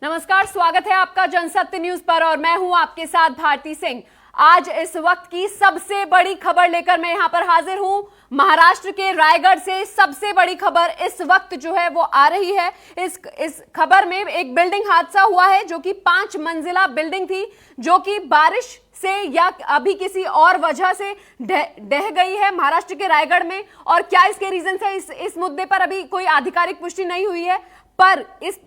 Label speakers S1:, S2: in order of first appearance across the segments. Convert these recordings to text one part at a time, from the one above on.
S1: नमस्कार, स्वागत है आपका जनसत्य न्यूज पर और मैं हूं आपके साथ भारती सिंह। आज इस वक्त की सबसे बड़ी खबर लेकर मैं यहां पर हाजिर हूं। महाराष्ट्र के रायगढ़ से सबसे बड़ी खबर इस वक्त जो है वो आ रही है। इस खबर में एक बिल्डिंग हादसा हुआ है जो कि 5 मंजिला बिल्डिंग थी, जो कि बारिश से या अभी किसी और वजह से ढह गई है महाराष्ट्र के रायगढ़ में। और क्या इसके रीजन है, इस मुद्दे पर अभी कोई आधिकारिक पुष्टि नहीं हुई है। पर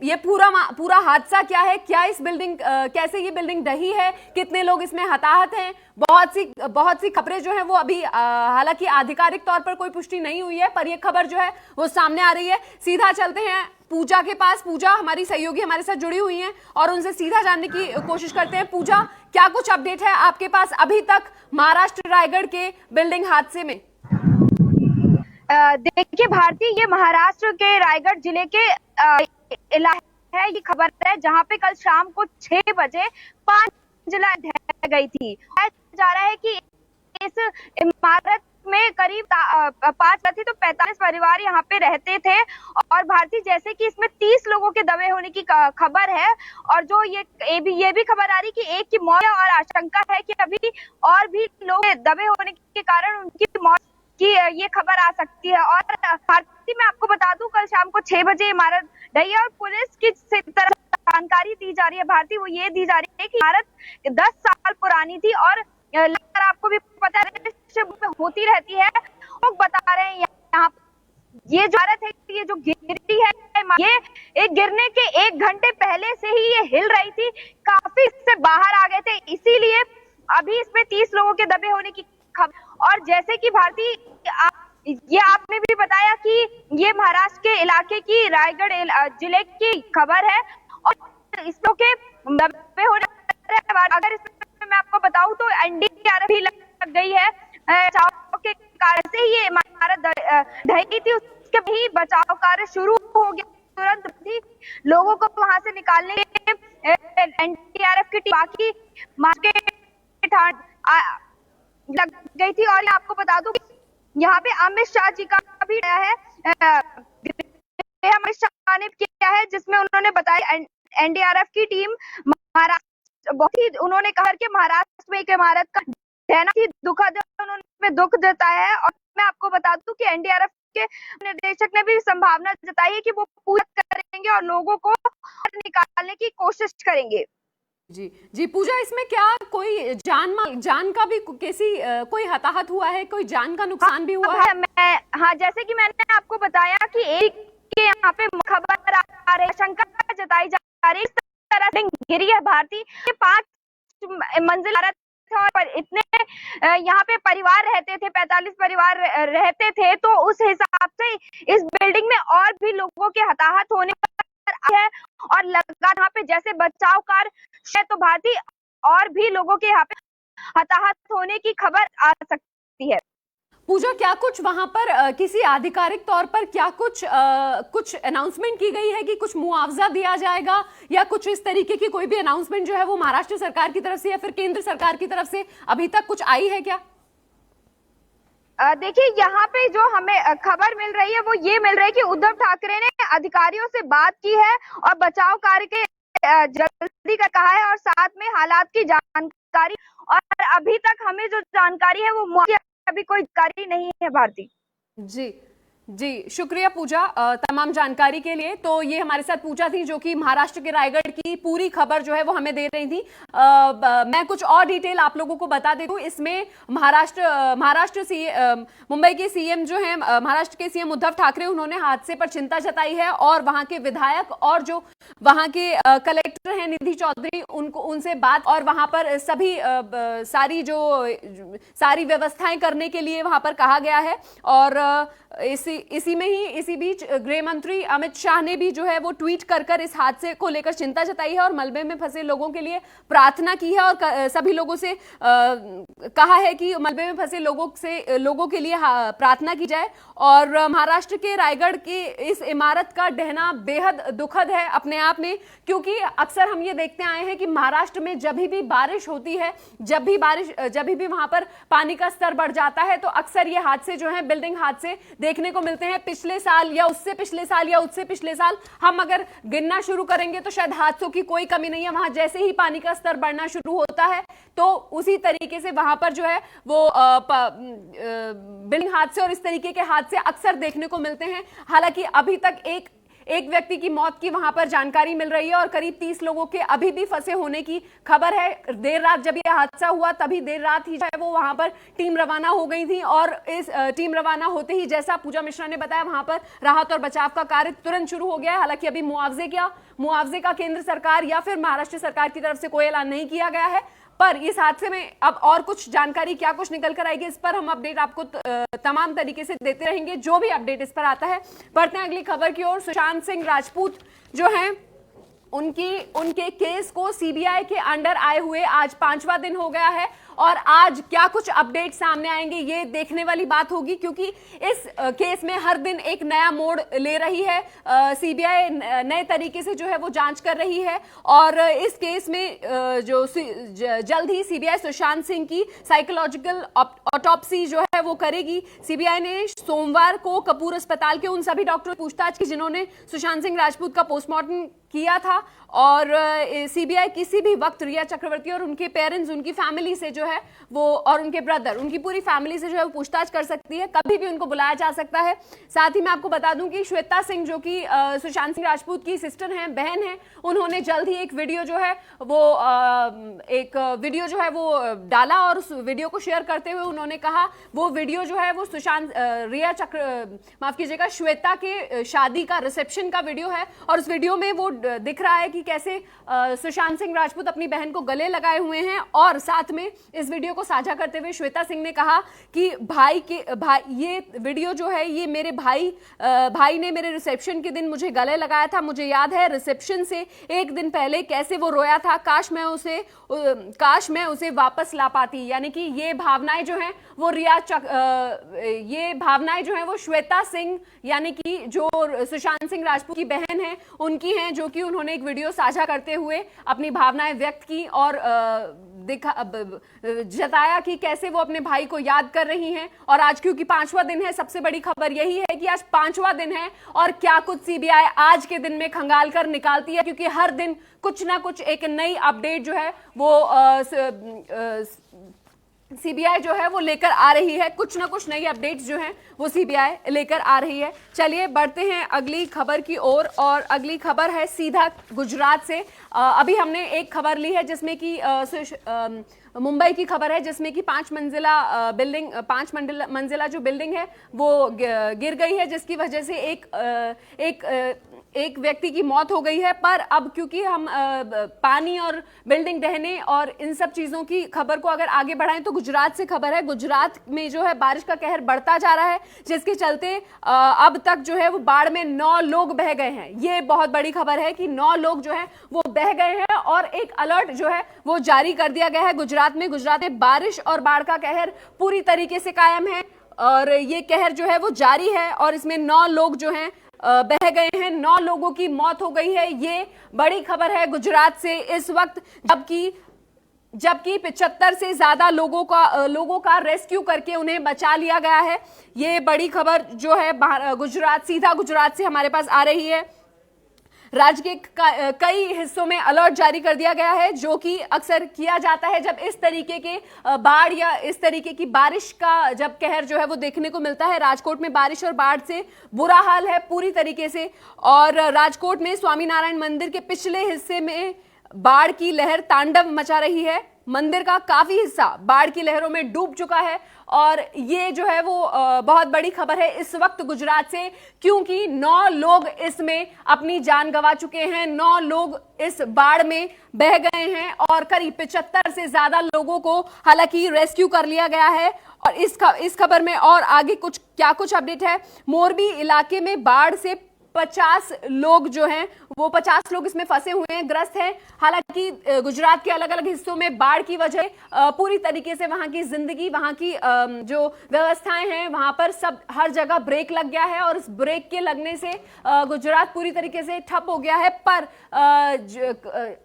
S1: ये पूरा हादसा क्या है, क्या इस बिल्डिंग कैसे ये बिल्डिंग ढही है, कितने लोग इसमें हताहत हैं, बहुत सी खबरें जो है वो अभी हालांकि आधिकारिक तौर पर कोई पुष्टि नहीं हुई है, पर ये खबर जो है वो सामने आ रही है। सीधा चलते हैं पूजा के पास। पूजा हमारी सहयोगी हमारे साथ जुड़ी हुई हैं और उनसे सीधा जानने की कोशिश करते हैं। पूजा, क्या कुछ अपडेट है आपके पास अभी तक महाराष्ट्र रायगढ़ के बिल्डिंग हादसे में?
S2: देखिए भारती, ये महाराष्ट्र के रायगढ़ जिले के इलाके है। ये खबर है जहां पे कल शाम को 6 बजे 5 मंजिला ढह गई थी। जा रहा है कि इस इमारत में करीब 5 थी तो 45 परिवार यहाँ पे रहते थे। और भारती, जैसे कि इसमें 30 लोगों के दबे होने की खबर है और जो ये भी खबर आ रही कि एक की मौत और आशंका है कि अभी और भी लोग दबे होने के कारण उनकी मौत की ये खबर आ सकती है। और भारती, मैं आपको बता दूं, कल शाम को 6 बजे इमारत ढही और पुलिस की तरफ जानकारी दी जा रही है भारती, वो ये दी जा रही है कि इमारत 10 साल पुरानी थी और लगातार आपको भी पता है होती रहती है। लोग बता रहे हैं यहाँ ये जो इमारत है, ये जो गिरी है, ये एक गिरने के 1 घंटे पहले से ही ये हिल रही थी, काफी इससे बाहर आ गए थे, इसीलिए अभी इसमें 30 लोगों के दबे होने की खबर। और जैसे कि भारती ये आपने भी बताया कि ये महाराष्ट्र के इलाके की रायगढ़ जिले की खबर है और इसको के दबे हो रहे हैं। अगर इसमें मैं आपको बताऊं तो एनडीआरएफ भी लग गई है। बचाव के कार्य से ही ये इमारत ढही थी, उसके भी बचाव कार्य शुरू हो गया। तुरंत ही लोगों को वहां से निकालने एनडीआरएफ की टीम बाकी लग गई थी। और आपको बता दूं यहाँ पे अमित शाह जी का भी आया है, अमित शाह ने किया है, जिसमें उन्होंने बताया एनडीआरएफ की टीम महाराष्ट्र बहुत ही, उन्होंने कहा कि महाराष्ट्र में एक इमारत का ढहना ही दुखद, उन्होंने दुख जताया है। और मैं आपको बता दूं कि एनडीआरएफ के निदेशक ने भी संभावना जताई है कि वो पूरा करेंगे और लोगों को निकालने की कोशिश करेंगे।
S1: जी पूजा, इसमें क्या कोई जान का भी कोई हताहत हुआ है, कोई जान का नुकसान भी हुआ है?
S2: जैसे कि मैंने आपको बताया कि एक के यहाँ पे खबर आ रही है, शंका जताई जा रही है, इस तरह से गिरी है भारती। 5 मंजिल और इतने यहाँ पे परिवार रहते थे, 45 परिवार रहते थे, तो उस हिसाब से इस बिल्डिंग में और भी लोगों के हताहत होने है और लगातार यहाँ पे जैसे बचाव कार्य तो भारती और भी लोगों के यहाँ पे हताहत होने की खबर आ सकती है।
S1: पूजा, क्या कुछ वहां पर किसी आधिकारिक तौर पर क्या कुछ अनाउंसमेंट की गई है कि कुछ मुआवजा दिया जाएगा या कुछ इस तरीके की कोई भी अनाउंसमेंट जो है वो महाराष्ट्र सरकार की तरफ से या फिर केंद्र सरकार की तरफ से अभी तक कुछ आई है क्या?
S2: देखिए, यहाँ पे जो हमें खबर मिल रही है वो ये मिल रही है कि उद्धव ठाकरे ने अधिकारियों से बात की है और बचाव कार्य के जल्दी का कहा है और साथ में हालात की जानकारी। और अभी तक हमें जो जानकारी है वो अभी कोई जानकारी नहीं है भारती।
S1: जी शुक्रिया पूजा तमाम जानकारी के लिए। तो ये हमारे साथ पूजा थी जो कि महाराष्ट्र के रायगढ़ की पूरी खबर जो है वो हमें दे रही थी। मैं कुछ और डिटेल आप लोगों को बता देती हूँ। इसमें मुंबई के सीएम जो है, महाराष्ट्र के सीएम उद्धव ठाकरे, उन्होंने हादसे पर चिंता जताई है और वहां के विधायक और जो वहां के कलेक्टर हैं निधि चौधरी, उनसे बात और वहां पर सारी व्यवस्थाएं करने के लिए वहां पर कहा गया है। और इसी बीच गृह मंत्री अमित शाह ने भी जो है वो ट्वीट कर इस हादसे को लेकर चिंता जताई है और मलबे में फंसे लोगों के लिए प्रार्थना की है और सभी लोगों से कहा है कि मलबे में फंसे लोगों के लिए प्रार्थना की जाए। और महाराष्ट्र के रायगढ़ की इस इमारत का ढहना बेहद दुखद है अपने आप में, क्योंकि अक्सर हम ये देखते आए हैं कि महाराष्ट्र में जब भी बारिश होती है, जब भी वहां पर पानी का स्तर बढ़ जाता है, तो अक्सर ये हादसे जो हैं, बिल्डिंग हादसे देखने को मिलते हैं। पिछले साल या उससे पिछले साल या उससे पिछले साल हम अगर गिनना शुरू करेंगे तो शायद हादसों की कोई कमी नहीं है। वहां जैसे ही पानी का स्तर बढ़ना शुरू होता है तो उसी तरीके से वहां पर जो है वो बिल्डिंग हादसे और इस तरीके के हादसे अक्सर देखने को मिलते हैं। हालांकि अभी तक एक व्यक्ति की मौत की वहां पर जानकारी मिल रही है और करीब 30 लोगों के अभी भी फंसे होने की खबर है। देर रात जब यह हादसा हुआ तभी देर रात ही जो है वो वहां पर टीम रवाना हो गई थी और इस टीम रवाना होते ही, जैसा पूजा मिश्रा ने बताया, वहां पर राहत और बचाव का कार्य तुरंत शुरू हो गया है। हालांकि अभी मुआवजे का केंद्र सरकार या फिर महाराष्ट्र सरकार की तरफ से कोई ऐलान नहीं किया गया है, पर इस हादसे में अब और कुछ जानकारी क्या कुछ निकल कर आएगी, इस पर हम अपडेट आपको तमाम तरीके से देते रहेंगे, जो भी अपडेट इस पर आता है। बढ़ते हैं अगली खबर की ओर। सुशांत सिंह राजपूत जो हैं, उनके केस को सीबीआई के अंडर आए हुए आज 5वां दिन हो गया है और आज क्या कुछ अपडेट सामने आएंगे ये देखने वाली बात होगी, क्योंकि इस केस में हर दिन एक नया मोड़ ले रही है। सीबीआई नए तरीके से जो है वो जांच कर रही है और इस केस में जो जल्द ही सीबीआई सुशांत सिंह की साइकोलॉजिकल ऑटोप्सी जो है वो करेगी। सीबीआई ने सोमवार को कपूर अस्पताल के उन सभी डॉक्टरों से पूछताछ की जिन्होंने सुशांत सिंह राजपूत का पोस्टमार्टम किया था और सीबीआई किसी भी वक्त रिया चक्रवर्ती और उनके पेरेंट्स, उनकी फैमिली से जो है वो, और उनके ब्रदर, उनकी पूरी फैमिली से जो है वो पूछताछ कर सकती है, कभी भी उनको बुलाया जा सकता है। साथ ही मैं आपको बता दूं कि श्वेता सिंह जो कि सुशांत सिंह राजपूत की सिस्टर हैं, बहन हैं, उन्होंने जल्द ही एक वीडियो जो है वो डाला और उस वीडियो को शेयर करते हुए उन्होंने कहा वो वीडियो जो है वो श्वेता के शादी का रिसेप्शन का वीडियो है और उस वीडियो में वो दिख रहा है कि कैसे सुशांत सिंह राजपूत अपनी बहन को गले लगाए हुए हैं और साथ में इस वीडियो को साझा करते हुए श्वेता सिंह ने कहा कि ये वीडियो जो है ये मेरे भाई ने मेरे रिसेप्शन के दिन मुझे गले लगाया था। मुझे याद है रिसेप्शन से एक दिन पहले कैसे वो रोया था, काश मैं उसे वापस ला पाती। यानी कि ये भावनाएं जो हैं वो श्वेता सिंह यानी कि जो सुशांत सिंह राजपूत की बहन है उनकी हैं, जो कि उन्होंने एक वीडियो साझा करते हुए अपनी भावनाएं व्यक्त की और जताया कि कैसे वो अपने भाई को याद कर रही हैं। और आज क्योंकि 5वां दिन है, सबसे बड़ी खबर यही है कि आज 5वां दिन है और क्या कुछ सीबीआई आज के दिन में खंगाल कर निकालती है, क्योंकि हर दिन कुछ ना कुछ एक नई अपडेट जो है वो सीबीआई जो है वो लेकर आ रही है। कुछ ना कुछ नई अपडेट्स जो हैं वो सीबीआई लेकर आ रही है। चलिए बढ़ते हैं अगली खबर की ओर और अगली खबर है सीधा गुजरात से। अभी हमने एक खबर ली है जिसमें कि मुंबई की खबर है, जिसमें कि 5 मंजिला जो बिल्डिंग है वो गिर गई है, जिसकी वजह से एक व्यक्ति की मौत हो गई है। पर अब क्योंकि हम पानी और बिल्डिंग ढहने और इन सब चीजों की खबर को अगर आगे बढ़ाएं तो गुजरात से खबर है। गुजरात में जो है बारिश का कहर बढ़ता जा रहा है, जिसके चलते अब तक जो है वो बाढ़ में 9 लोग बह गए हैं। ये बहुत बड़ी खबर है कि 9 लोग जो है वो बह गए हैं और एक अलर्ट जो है वो जारी कर दिया गया है गुजरात में बारिश और बाढ़ का कहर पूरी तरीके से कायम है और ये कहर जो है वो जारी है और इसमें 9 लोग जो हैं बह गए हैं, 9 लोगों की मौत हो गई है। ये बड़ी खबर है गुजरात से इस वक्त, जबकि 75 से ज्यादा लोगों का रेस्क्यू करके उन्हें बचा लिया गया है। ये बड़ी खबर जो है सीधा गुजरात से हमारे पास आ रही है। राज्य के कई हिस्सों में अलर्ट जारी कर दिया गया है, जो कि अक्सर किया जाता है जब इस तरीके के बाढ़ या इस तरीके की बारिश का जब कहर जो है वो देखने को मिलता है। राजकोट में बारिश और बाढ़ से बुरा हाल है पूरी तरीके से और राजकोट में स्वामीनारायण मंदिर के पिछले हिस्से में बाढ़ की लहर तांडव मचा रही है। मंदिर का काफी हिस्सा बाढ़ की लहरों में डूब चुका है और ये जो है वो बहुत बड़ी खबर है इस वक्त गुजरात से, क्योंकि 9 लोग इसमें अपनी जान गंवा चुके हैं, 9 लोग इस बाढ़ में बह गए हैं और करीब 75 से ज्यादा लोगों को हालांकि रेस्क्यू कर लिया गया है। और इस खबर में और आगे क्या कुछ अपडेट है। मोरबी इलाके में बाढ़ से 50 लोग जो हैं वो 50 लोग इसमें फंसे हुए हैं, ग्रस्त हैं। हालांकि गुजरात के अलग अलग हिस्सों में बाढ़ की वजह पूरी तरीके से वहां की जिंदगी, वहां की जो व्यवस्थाएं हैं वहां पर सब हर जगह ब्रेक लग गया है और इस ब्रेक के लगने से गुजरात पूरी तरीके से ठप हो गया है। पर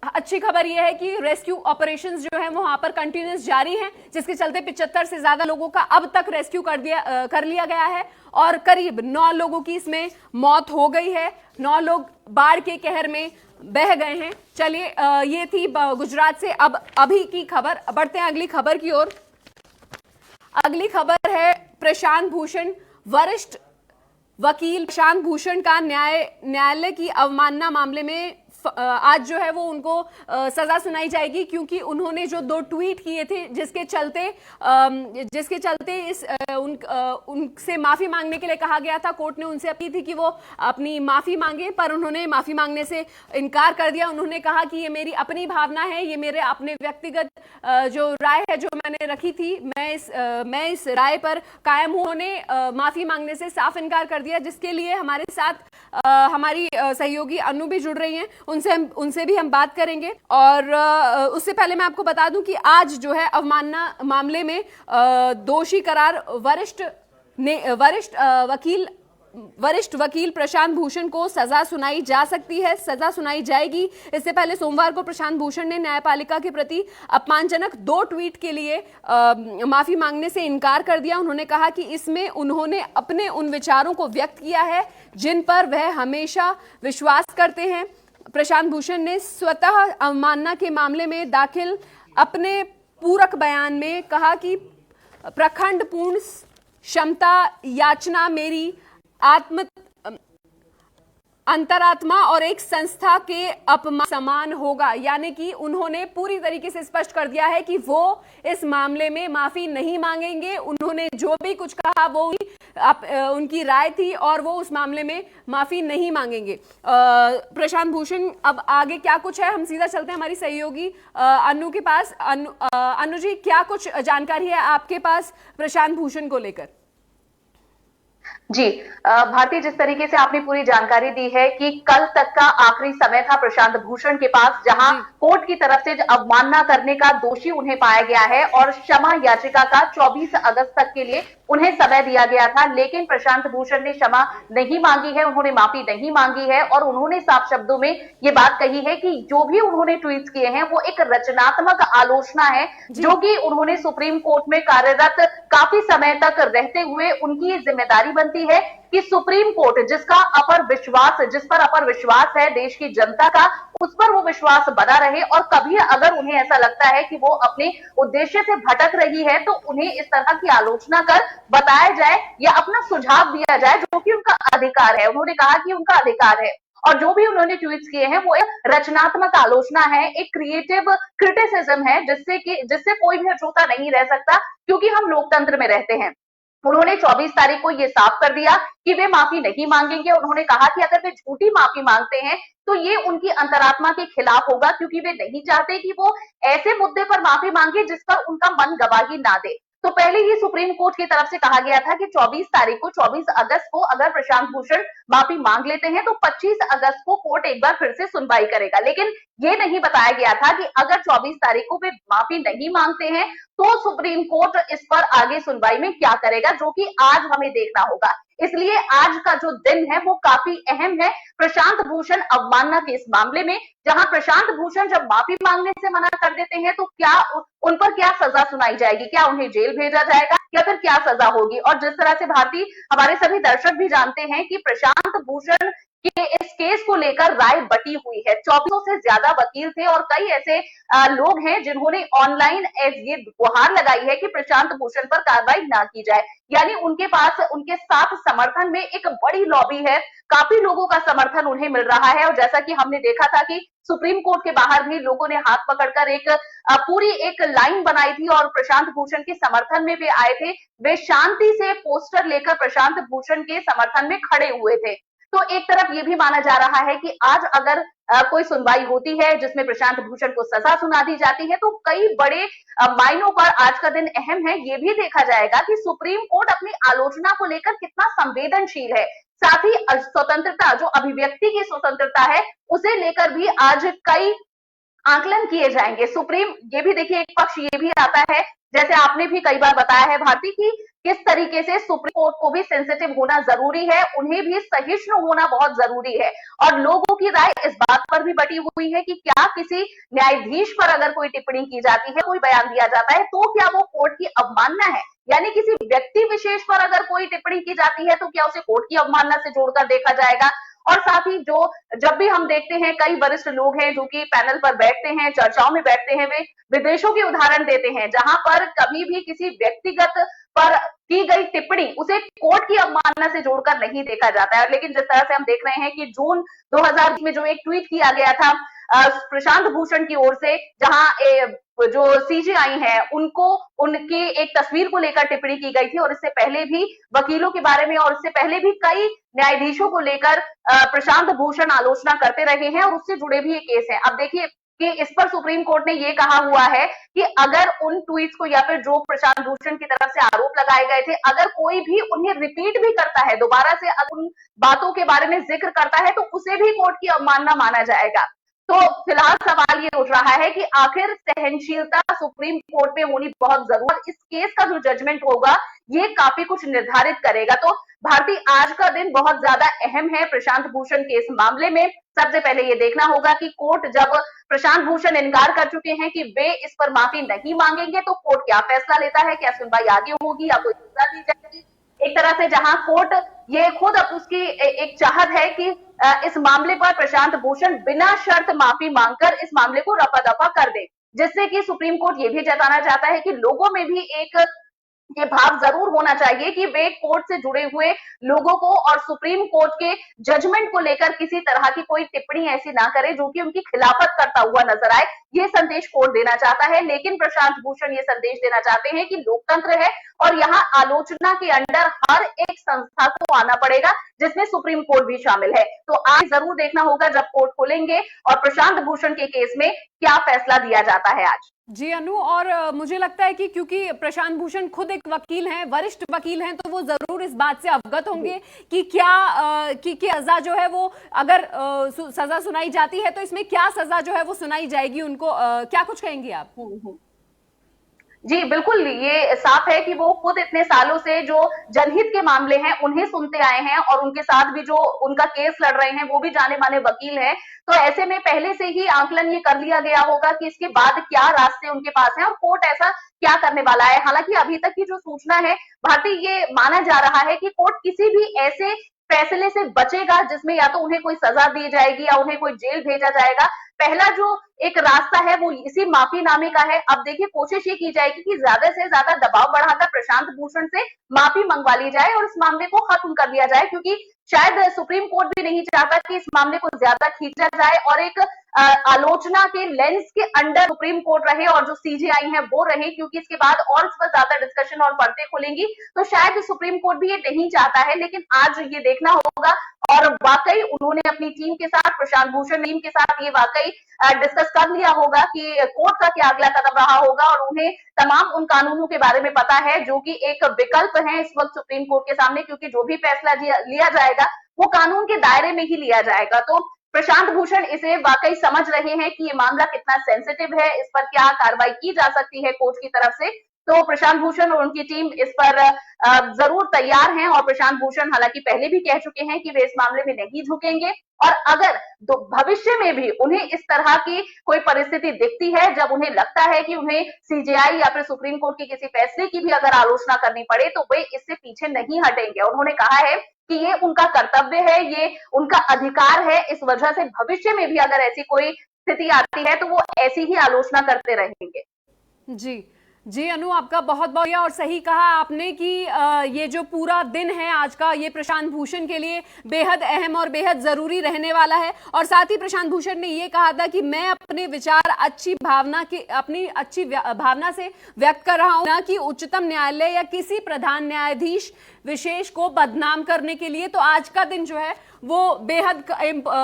S1: अच्छी खबर यह है कि रेस्क्यू ऑपरेशंस जो है वो वहां पर कंटिन्यूस जारी हैं, जिसके चलते 75 से ज्यादा लोगों का अब तक रेस्क्यू कर लिया गया है और करीब 9 लोगों की इसमें मौत हो गई है। 9 लोग बाढ़ के कहर में बह गए हैं। चलिए, ये थी गुजरात से। अब अभी की खबर, बढ़ते हैं अगली खबर की ओर। अगली खबर है प्रशांत भूषण, वरिष्ठ वकील प्रशांत भूषण का न्यायालय की अवमानना मामले में आज जो है वो उनको सजा सुनाई जाएगी, क्योंकि उन्होंने जो 2 ट्वीट किए थे जिसके चलते उनसे माफी मांगने के लिए कहा गया था। कोर्ट ने उनसे अपील थी कि वो अपनी माफी मांगे, पर उन्होंने माफी मांगने से इनकार कर दिया। उन्होंने कहा कि ये मेरी अपनी भावना है, ये मेरे अपने व्यक्तिगत जो राय है जो मैंने रखी थी, मैं इस राय पर कायम हूं। उन्होंने माफी मांगने से साफ इनकार कर दिया, जिसके लिए हमारे साथ हमारी सहयोगी अनु भी जुड़ रही हैं, उनसे भी हम बात करेंगे। और उससे पहले मैं आपको बता दूं कि आज जो है अवमानना मामले में दोषी करार वरिष्ठ वकील प्रशांत भूषण को सजा सुनाई जा सकती है, सजा सुनाई जाएगी। इससे पहले सोमवार को प्रशांत भूषण ने न्यायपालिका के प्रति अपमानजनक 2 ट्वीट के लिए माफी मांगने से इनकार कर दिया। उन्होंने कहा कि इसमें उन्होंने अपने उन विचारों को व्यक्त किया है जिन पर वह हमेशा विश्वास करते हैं। प्रशांत भूषण ने स्वतः अवमानना के मामले में दाखिल अपने पूरक बयान में कहा कि प्रखंड पूर्ण क्षमता याचना मेरी अंतरात्मा और एक संस्था के अपमान समान होगा। यानी कि उन्होंने पूरी तरीके से स्पष्ट कर दिया है कि वो इस मामले में माफी नहीं मांगेंगे। उन्होंने जो भी कुछ कहा वो उनकी राय थी और वो उस मामले में माफी नहीं मांगेंगे। प्रशांत भूषण, अब आगे क्या कुछ है, हम सीधा चलते हैं हमारी सहयोगी अनु के पास। अनु जी, क्या कुछ जानकारी है आपके पास प्रशांत भूषण को लेकर?
S3: जी भारती, जिस तरीके से आपने पूरी जानकारी दी है कि कल तक का आखिरी समय था प्रशांत भूषण के पास, जहां कोर्ट की तरफ से अवमानना करने का दोषी उन्हें पाया गया है और क्षमा याचिका का 24 अगस्त तक के लिए उन्हें समय दिया गया था। लेकिन प्रशांत भूषण ने क्षमा नहीं मांगी है, उन्होंने माफी नहीं मांगी है और उन्होंने साफ शब्दों में ये बात कही है कि जो भी उन्होंने ट्वीट किए हैं वो एक रचनात्मक आलोचना है, जो कि उन्होंने सुप्रीम कोर्ट में कार्यरत काफी समय तक रहते हुए उनकी ये जिम्मेदारी बनती है कि सुप्रीम कोर्ट जिस पर अपर विश्वास है देश की जनता का, उस पर वो विश्वास बना रहे और कभी अगर उन्हें ऐसा लगता है कि वो अपने उद्देश्य से भटक रही है तो उन्हें इस तरह की आलोचना कर बताया जाए या अपना सुझाव दिया जाए, जो कि उनका अधिकार है। उन्होंने कहा कि उनका अधिकार है और जो भी उन्होंने ट्वीट्स किए हैं वो एक रचनात्मक आलोचना है, एक क्रिएटिव क्रिटिसिज्म है, जिससे कोई भी अछूता नहीं रह सकता, क्योंकि हम लोकतंत्र में रहते हैं। उन्होंने 24 तारीख को ये साफ कर दिया कि वे माफी नहीं मांगेंगे। उन्होंने कहा कि अगर वे झूठी माफी मांगते हैं तो ये उनकी अंतरात्मा के खिलाफ होगा, क्योंकि वे नहीं चाहते कि वो ऐसे मुद्दे पर माफी मांगे जिस पर उनका मन गवाही ना दे। तो पहले ही सुप्रीम कोर्ट की तरफ से कहा गया था कि 24 अगस्त को अगर प्रशांत भूषण माफी मांग लेते हैं तो 25 अगस्त को कोर्ट एक बार फिर से सुनवाई करेगा। लेकिन ये नहीं बताया गया था कि अगर 24 तारीख को वे माफी नहीं मांगते हैं तो सुप्रीम कोर्ट इस पर आगे सुनवाई में क्या करेगा, जो कि आज हमें देखना होगा। इसलिए आज का जो दिन है वो काफी अहम है प्रशांत भूषण अवमानना के इस मामले में, जहां प्रशांत भूषण जब माफी मांगने से मना कर देते हैं तो क्या उन पर क्या सजा सुनाई जाएगी, क्या उन्हें जेल भेजा जाएगा या फिर क्या सजा होगी। और जिस तरह से भारती, हमारे सभी दर्शक भी जानते हैं कि प्रशांत भूषण के इस केस को लेकर राय बटी हुई है। 2400 से ज्यादा वकील थे और कई ऐसे लोग हैं जिन्होंने ऑनलाइन ये गुहार लगाई है कि प्रशांत भूषण पर कार्रवाई ना की जाए। यानी उनके पास उनके साथ समर्थन में एक बड़ी लॉबी है, काफी लोगों का समर्थन उन्हें मिल रहा है। और जैसा कि हमने देखा था कि सुप्रीम कोर्ट के बाहर भी लोगों ने हाथ पकड़कर एक पूरी एक लाइन बनाई थी और प्रशांत भूषण के समर्थन में वे आए थे। वे शांति से पोस्टर लेकर प्रशांत भूषण के समर्थन में खड़े हुए थे। तो एक तरफ ये भी माना जा रहा है कि आज अगर कोई सुनवाई होती है जिसमें प्रशांत भूषण को सजा सुना दी जाती है तो कई बड़े मायनों पर आज का दिन अहम है। ये भी देखा जाएगा कि सुप्रीम कोर्ट अपनी आलोचना को लेकर कितना संवेदनशील है, साथ ही स्वतंत्रता, जो अभिव्यक्ति की स्वतंत्रता है, उसे लेकर भी आज कई आकलन किए जाएंगे। सुप्रीम, ये भी देखिए एक पक्ष ये भी आता है, जैसे आपने भी कई बार बताया है भारती, की किस तरीके से सुप्रीम कोर्ट को भी सेंसिटिव होना जरूरी है, उन्हें भी सहिष्णु होना बहुत जरूरी है। और लोगों की राय इस बात पर भी बटी हुई है कि क्या किसी न्यायाधीश पर अगर कोई टिप्पणी की जाती है, कोई बयान दिया जाता है, तो क्या वो कोर्ट की अवमानना है? यानी किसी व्यक्ति विशेष पर अगर कोई टिप्पणी की जाती है तो क्या उसे कोर्ट की अवमानना से जोड़कर देखा जाएगा? और साथ ही जो जब भी हम देखते हैं कई वरिष्ठ लोग हैं जो कि पैनल पर बैठते हैं, चर्चाओं में बैठते हैं, वे विदेशों के उदाहरण देते हैं जहां पर कभी भी किसी व्यक्तिगत पर की गई टिप्पणी उसे कोर्ट की अवमानना से जोड़कर नहीं देखा जाता है। लेकिन जिस तरह से हम देख रहे हैं कि जून 2020 में जो एक ट्वीट किया गया था प्रशांत भूषण की ओर से, जहां जो सीजेआई है उनको उनकी एक तस्वीर को लेकर टिप्पणी की गई थी, और इससे पहले भी वकीलों के बारे में और इससे पहले भी कई न्यायाधीशों को लेकर प्रशांत भूषण आलोचना करते रहे हैं और उससे जुड़े भी ये केस हैं। अब देखिए कि इस पर सुप्रीम कोर्ट ने ये कहा हुआ है कि अगर उन ट्वीट्स को या फिर जो प्रशांत भूषण की तरफ से आरोप लगाए गए थे, अगर कोई भी उन्हें रिपीट भी करता है, दोबारा से उन बातों के बारे में जिक्र करता है, तो उसे भी कोर्ट की अवमानना माना जाएगा। तो फिलहाल सवाल ये उठ रहा है कि आखिर सहनशीलता सुप्रीम कोर्ट में होनी बहुत जरूरी, इस केस का जो जजमेंट होगा ये काफी कुछ निर्धारित करेगा। तो भारती, आज का दिन बहुत ज्यादा अहम है प्रशांत भूषण के इस मामले में। सबसे पहले ये देखना होगा कि कोर्ट, जब प्रशांत भूषण इनकार कर चुके हैं कि वे इस पर माफी नहीं मांगेंगे, तो कोर्ट क्या फैसला लेता है, क्या सुनवाई आगे होगी या कोई सजा दी जाएगी। एक तरह से जहां कोर्ट ये खुद अब उसकी एक चाहत है कि इस मामले पर प्रशांत भूषण बिना शर्त माफी मांगकर इस मामले को रफा दफा कर दे, जिससे कि सुप्रीम कोर्ट ये भी जताना चाहता है कि लोगों में भी एक ये भाव जरूर होना चाहिए कि वे कोर्ट से जुड़े हुए लोगों को और सुप्रीम कोर्ट के जजमेंट को लेकर किसी तरह की कोई टिप्पणी ऐसी ना करे जो कि उनकी खिलाफत करता हुआ नजर आए। ये संदेश कोर्ट देना चाहता है। लेकिन प्रशांत भूषण ये संदेश देना चाहते हैं कि लोकतंत्र है और यहाँ आलोचना के अंडर हर एक संस्था को आना पड़ेगा, जिसमें सुप्रीम कोर्ट भी शामिल है। तो आज जरूर देखना होगा जब कोर्ट खोलेंगे और प्रशांत भूषण के केस में क्या फैसला दिया जाता है आज।
S1: जी अनु, और मुझे लगता है कि क्योंकि प्रशांत भूषण खुद एक वकील हैं, वरिष्ठ वकील हैं, तो वो जरूर इस बात से अवगत होंगे कि क्या कि सजा जो है वो अगर सजा सुनाई जाती है तो इसमें क्या सजा जो है वो सुनाई जाएगी उनको। क्या कुछ कहेंगी आप?
S3: जी बिल्कुल, ये साफ है कि वो खुद इतने सालों से जो जनहित के मामले हैं उन्हें सुनते आए हैं और उनके साथ भी जो उनका केस लड़ रहे हैं वो भी जाने माने वकील हैं। तो ऐसे में पहले से ही आकलन ये कर लिया गया होगा कि इसके बाद क्या रास्ते उनके पास हैं और कोर्ट ऐसा क्या करने वाला है। हालांकि अभी तक की जो सूचना है भारती, ये माना जा रहा है कि कोर्ट किसी भी ऐसे फैसले से बचेगा जिसमें या तो उन्हें कोई सजा दी जाएगी या उन्हें कोई जेल भेजा जाएगा। पहला जो एक रास्ता है वो इसी माफीनामे का है। अब देखिए कोशिश ये की जाएगी कि ज्यादा से ज्यादा दबाव बढ़ाकर प्रशांत भूषण से माफी मंगवा ली जाए और इस मामले को खत्म कर दिया जाए, क्योंकि शायद सुप्रीम कोर्ट भी नहीं चाहता कि इस मामले को ज्यादा खींचा जाए और एक आलोचना के लेंस के अंडर सुप्रीम कोर्ट रहे और जो सीजेआई है वो रहे, क्योंकि इसके बाद और इस पर ज्यादा डिस्कशन और परतें खुलेंगी। तो शायद सुप्रीम कोर्ट भी ये नहीं चाहता है। लेकिन आज ये देखना होगा और वाकई उन्होंने अपनी टीम के साथ, प्रशांत भूषण टीम के साथ ये वाकई डिस्कस कर लिया होगा कि कोर्ट का क्या अगला कदम रहा होगा और उन्हें तमाम उन कानूनों के बारे में पता है जो कि एक विकल्प है इस वक्त सुप्रीम कोर्ट के सामने, क्योंकि जो भी फैसला लिया जाएगा वो कानून के दायरे में ही लिया जाएगा। तो प्रशांत भूषण इसे वाकई समझ रहे हैं कि ये मामला कितना सेंसिटिव है, इस पर क्या कार्रवाई की जा सकती है कोर्ट की तरफ से। तो प्रशांत भूषण और उनकी टीम इस पर जरूर तैयार हैं और प्रशांत भूषण हालांकि पहले भी कह चुके हैं कि वे इस मामले में नहीं झुकेंगे। और अगर भविष्य में भी उन्हें इस तरह की कोई परिस्थिति दिखती है जब उन्हें लगता है कि उन्हें सीजेआई या फिर सुप्रीम कोर्ट के किसी फैसले की भी अगर आलोचना करनी पड़े, तो वे इससे पीछे नहीं हटेंगे। उन्होंने कहा है कि ये उनका कर्तव्य है, ये उनका अधिकार है। इस वजह से भविष्य में भी अगर ऐसी कोई स्थिति आती है तो वो ऐसी ही आलोचना करते रहेंगे।
S1: जी अनु, आपका बहुत बहुत और सही कहा आपने कि ये जो पूरा दिन है आज का, ये प्रशांत भूषण के लिए बेहद अहम और बेहद जरूरी रहने वाला है। और साथ ही प्रशांत भूषण ने ये कहा था कि मैं अपने विचार अपनी अच्छी भावना से व्यक्त कर रहा हूं, ना कि उच्चतम न्यायालय या किसी प्रधान न्यायाधीश विशेष को बदनाम करने के लिए। तो आज का दिन जो है वो बेहद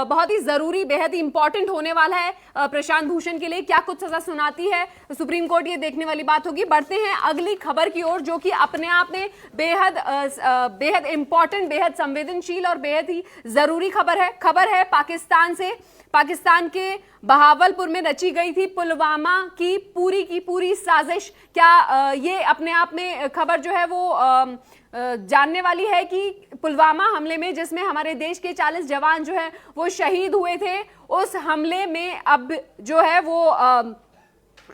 S1: बहुत ही जरूरी, बेहद ही इंपॉर्टेंट होने वाला है प्रशांत भूषण के लिए। क्या कुछ सजा सुनाती है सुप्रीम कोर्ट, ये देखने वाली बात होगी। बढ़ते हैं अगली खबर की ओर, जो कि अपने आप में बेहद इंपॉर्टेंट, बेहद संवेदनशील और बेहद ही जरूरी खबर है पाकिस्तान से। पाकिस्तान के बहावलपुर में रची गई थी पुलवामा की पूरी साजिश। क्या ये अपने आप में खबर जो है वो जानने वाली है कि पुलवामा हमले में, जिसमें हमारे देश के 40 जवान जो है वो शहीद हुए थे, उस हमले में अब जो है वो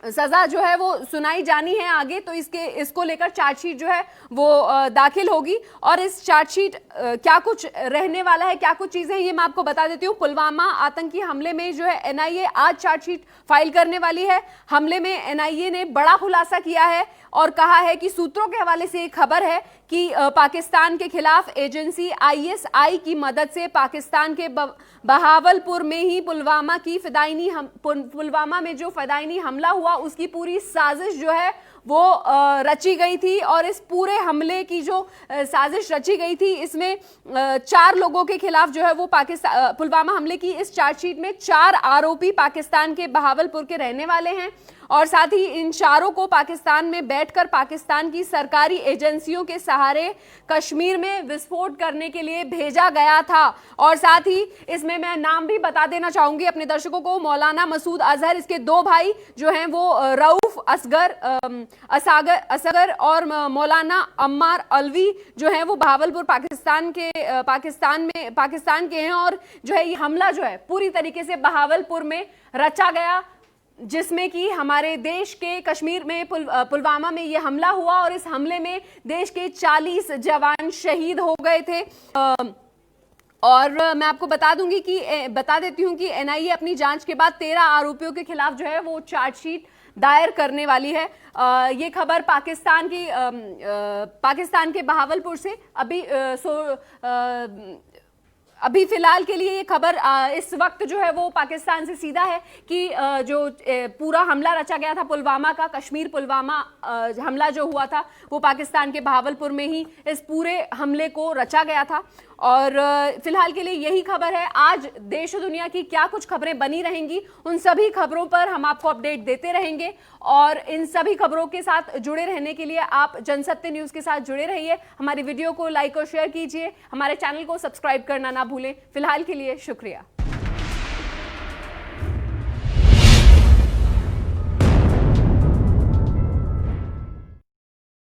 S1: सजा जो है वो सुनाई जानी है आगे। तो इसको लेकर चार्जशीट जो है वो दाखिल होगी, और इस चार्जशीट क्या कुछ रहने वाला है, क्या कुछ चीजें, ये मैं आपको बता देती हूँ। पुलवामा आतंकी हमले में जो है एनआईए आज चार्जशीट फाइल करने वाली है। हमले में एनआईए ने बड़ा खुलासा किया है और कहा है कि सूत्रों के हवाले से एक खबर है कि पाकिस्तान के खिलाफ एजेंसी आईएसआई की मदद से पाकिस्तान के बहावलपुर में ही पुलवामा में जो फदाइनी हमला हुआ उसकी पूरी साजिश जो है वो रची गई थी। और इस पूरे हमले की जो साजिश रची गई थी, इसमें 4 लोगों के खिलाफ जो है वो पुलवामा हमले की इस चार्जशीट में 4 आरोपी पाकिस्तान के बहावलपुर के रहने वाले हैं, और साथ ही इन चारों को पाकिस्तान में बैठकर पाकिस्तान की सरकारी एजेंसियों के सहारे कश्मीर में विस्फोट करने के लिए भेजा गया था। और साथ ही इसमें मैं नाम भी बता देना चाहूंगी अपने दर्शकों को, मौलाना मसूद अजहर, इसके 2 भाई जो हैं वो रऊफ असगर और मौलाना अम्मार अलवी जो हैं वो बहावलपुर पाकिस्तान के हैं। और जो है ये हमला जो है पूरी तरीके से बहावलपुर में रचा गया, जिसमें कि हमारे देश के कश्मीर में पुलवामा में ये हमला हुआ, और इस हमले में देश के 40 जवान शहीद हो गए थे। और मैं आपको बता देती हूं कि एनआईए अपनी जांच के बाद 13 आरोपियों के खिलाफ जो है वो चार्जशीट दायर करने वाली है। ये खबर पाकिस्तान के बहावलपुर से अभी फिलहाल के लिए ये खबर इस वक्त जो है वो पाकिस्तान से सीधा है कि जो पूरा हमला रचा गया था पुलवामा का, कश्मीर पुलवामा हमला जो हुआ था वो पाकिस्तान के बहावलपुर में ही इस पूरे हमले को रचा गया था। और फिलहाल के लिए यही खबर है। आज देश और दुनिया की क्या कुछ खबरें बनी रहेंगी, उन सभी खबरों पर हम आपको अपडेट देते रहेंगे, और इन सभी खबरों के साथ जुड़े रहने के लिए आप जनसत्य न्यूज के साथ जुड़े रहिए। हमारी वीडियो को लाइक और शेयर कीजिए, हमारे चैनल को सब्सक्राइब करना ना भूलें। फिलहाल के लिए शुक्रिया।